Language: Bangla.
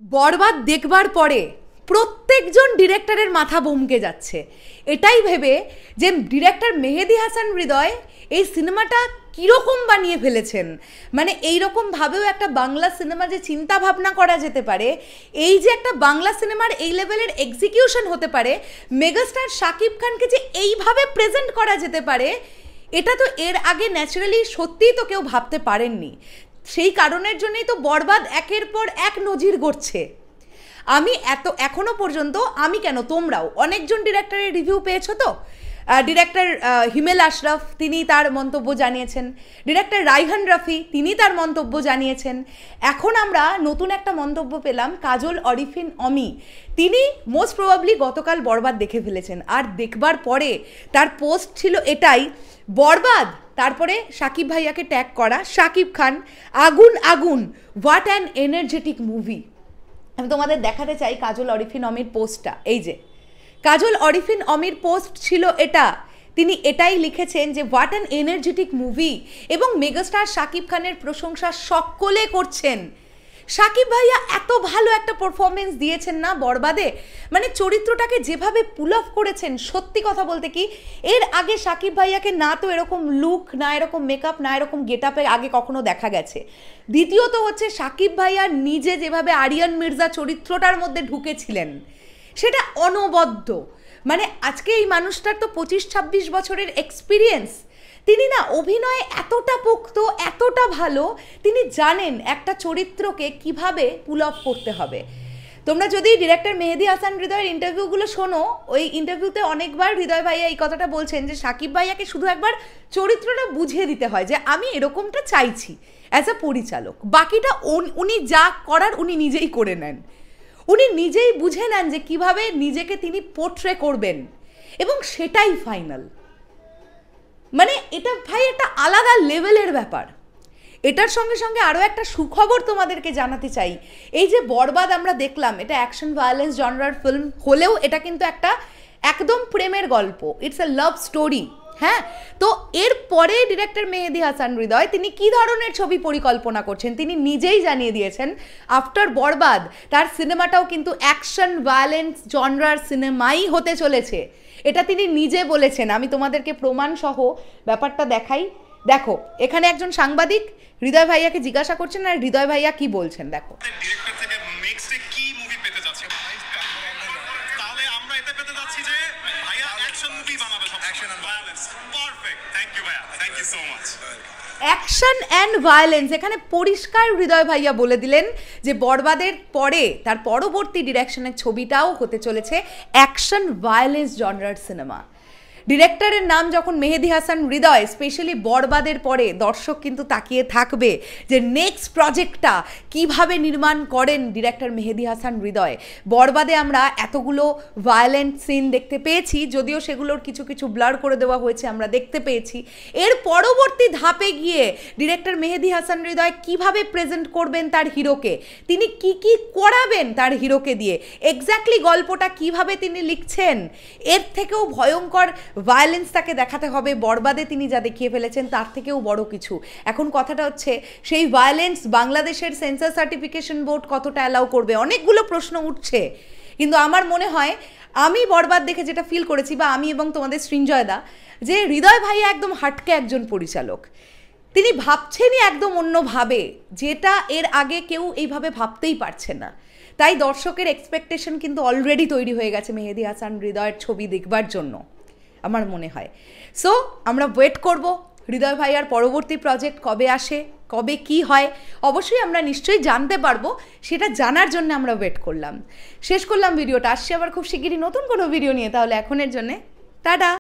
বরবাদ দেখবার পরে প্রত্যেকজন ডিরেক্টরের মাথা ভমকে যাচ্ছে এটাই ভেবে যে ডিরেক্টর মেহেদী হাসান হৃদয় এই সিনেমাটা কীরকম বানিয়ে ফেলেছেন। মানে এইরকমভাবেও একটা বাংলা সিনেমা যে চিন্তা ভাবনা করা যেতে পারে, এই যে একটা বাংলা সিনেমার এই লেভেলের এক্সিকিউশন হতে পারে, মেগাস্টার শাকিব খানকে যে এইভাবে প্রেজেন্ট করা যেতে পারে, এটা তো এর আগে ন্যাচারালি সত্যিই তো কেউ ভাবতে পারেননি। সেই কারণের জন্যই তো বরবাদ একের পর এক নজির গড়ছে। আমি এখনো পর্যন্ত আমি কেন তোমরাও অনেকজন ডিরেক্টরের রিভিউ পেয়েছো তো। ডিরেক্টর হিমেল আশরাফ তিনি তার মন্তব্য জানিয়েছেন, ডিরেক্টর রাইহান রাফি তিনি তার মন্তব্য জানিয়েছেন। এখন আমরা নতুন একটা মন্তব্য পেলাম কাজল অরিফিন অমি, তিনি মোস্ট প্রবাবলি গতকাল বরবাদ দেখে ফেলেছেন, আর দেখবার পরে তার পোস্ট ছিল এটাই, বরবাদ তারপরে শাকিব ভাইয়াকে ট্যাগ করা, শাকিব খান আগুন আগুন, হোয়াট অ্যান এনার্জেটিক মুভি। আমি তোমাদের দেখাতে চাই কাজল অরিফিন অমির পোস্টটা। এই যে কাজল অরিফিন অমির পোস্ট ছিল এটা, তিনি এটাই লিখেছেন যে হোয়াট অ্যান এনার্জেটিক মুভি, এবং মেগাস্টার শাকিব খানের প্রশংসা সকলে করছেন। শাকিব ভাইয়া এত ভালো একটা পারফরমেন্স দিয়েছেন না বরবাদে, মানে চরিত্রটাকে যেভাবে পুল অফ করেছেন, সত্যি কথা বলতে কি এর আগে শাকিব ভাইয়াকে না তো এরকম লুক, না এরকম মেকআপ, না এরকম গেট আপে আগে কখনো দেখা গেছে। দ্বিতীয়ত হচ্ছে শাকিব ভাইয়া নিজে যেভাবে আরিয়ান মির্জা চরিত্রটার মধ্যে ঢুকেছিলেন সেটা অনবদ্য। মানে আজকে এই মানুষটার তো 25-26 বছরের এক্সপিরিয়েন্স, তিনি না অভিনয়ে এতটা পোক্ত, এতটা ভালো, তিনি জানেন একটা চরিত্রকে কিভাবে পুল অফ করতে হবে। তোমরা যদি ডিরেক্টর মেহেদী হাসান হৃদয়ের ইন্টারভিউগুলো শোনো, ওই ইন্টারভিউতে অনেকবার হৃদয় ভাইয়া এই কথাটা বলছেন যে শাকিব ভাইয়াকে শুধু একবার চরিত্রটা বুঝিয়ে দিতে হয় যে আমি এরকমটা চাইছি অ্যাজ আ পরিচালক, বাকিটা উনি যা করার উনি নিজেই করে নেন। উনি নিজেই বুঝে নেন যে কিভাবে নিজেকে তিনি পোর্ট্রে করবেন, এবং সেটাই ফাইনাল। মানে এটা ভাই একটা আলাদা লেভেলের ব্যাপার। এটার সঙ্গে সঙ্গে আরও একটা সুখবর তোমাদেরকে জানাতে চাই, এই যে বরবাদ আমরা দেখলাম, এটা অ্যাকশন ভায়োলেন্স জনরার ফিল্ম হলেও এটা কিন্তু একটা একদম প্রেমের গল্প, ইটস আ লাভ স্টোরি। হ্যাঁ, তো এরপরে ডিরেক্টর মেহেদী হাসান হৃদয় তিনি কী ধরনের ছবি পরিকল্পনা করছেন তিনি নিজেই জানিয়ে দিয়েছেন। আফটার বরবাদ তার সিনেমাটাও কিন্তু অ্যাকশন ভায়োলেন্স জনরার সিনেমাই হতে চলেছে, এটা তিনি নিজে বলেছেন। আমি তোমাদেরকে প্রমাণ সহ ব্যাপারটা দেখাই। দেখো, এখানে একজন সাংবাদিক হৃদয় ভাইয়াকে জিজ্ঞাসা করছেন, আর হৃদয় ভাইয়া কি বলছেন দেখো। অ্যাকশন অ্যান্ড ভায়োলেন্স, এখানে পরিষ্কার হৃদয় ভাইয়া বলে দিলেন যে বরবাদের পরে তার পরবর্তী ডিরেকশনের ছবিটাও হতে চলেছে অ্যাকশন ভায়োলেন্স জনরার সিনেমা। ডিরেক্টরের নাম যখন মেহেদী হাসান হৃদয়, স্পেশালি বরবাদের পরে দর্শক কিন্তু তাকিয়ে থাকবে যে নেক্সট প্রজেক্টটা কিভাবে নির্মাণ করেন ডিরেক্টর মেহেদী হাসান হৃদয়। বরবাদে আমরা এতগুলো ভায়োলেন্ট সিন দেখতে পেয়েছি, যদিও সেগুলোর কিছু কিছু ব্লার করে দেওয়া হয়েছে, আমরা দেখতে পেয়েছি। এর পরবর্তী ধাপে গিয়ে ডিরেক্টর মেহেদী হাসান হৃদয় কিভাবে প্রেজেন্ট করবেন তার হিরোকে, তিনি কি করাবেন তার হিরোকে দিয়ে, এক্স্যাক্টলি গল্পটা কিভাবে তিনি লিখছেন, এর থেকেও ভয়ঙ্কর ভায়োলেন্স তাকে দেখাতে হবে। বরবাদে তিনি যা দেখিয়ে ফেলেছেন তার থেকেও বড় কিছু। এখন কথাটা হচ্ছে সেই ভায়োলেন্স বাংলাদেশের সেন্সর সার্টিফিকেশন বোর্ড কতটা অ্যালাউ করবে, অনেকগুলো প্রশ্ন উঠছে। কিন্তু আমার মনে হয়, আমি বরবাদ দেখে যেটা ফিল করেছি, বা আমি এবং তোমাদের সৃঞ্জয়দা, যে হৃদয় ভাইয়া একদম হাটকে একজন পরিচালক, তিনি ভাবছেনই একদম অন্যভাবে, যেটা এর আগে কেউ এইভাবে ভাবতেই পারছে না। তাই দর্শকের এক্সপেকটেশন কিন্তু অলরেডি তৈরি হয়ে গেছে মেহেদী হাসান হৃদয়ের ছবি দেখবার জন্য আমার মনে হয়। সো আমরা ওয়েট করব হৃদয় ভাইয়ার পরবর্তী প্রজেক্ট কবে আসে, কবে কি হয়, অবশ্যই আমরা নিশ্চয়ই জানতে পারবো। সেটা জানার জন্য আমরা ওয়েট করলাম। শেষ করলাম ভিডিওটা, আসছে আবার খুব শিগগিরই নতুন কোনো ভিডিও নিয়ে। তাহলে এখনের জন্যে টাটা।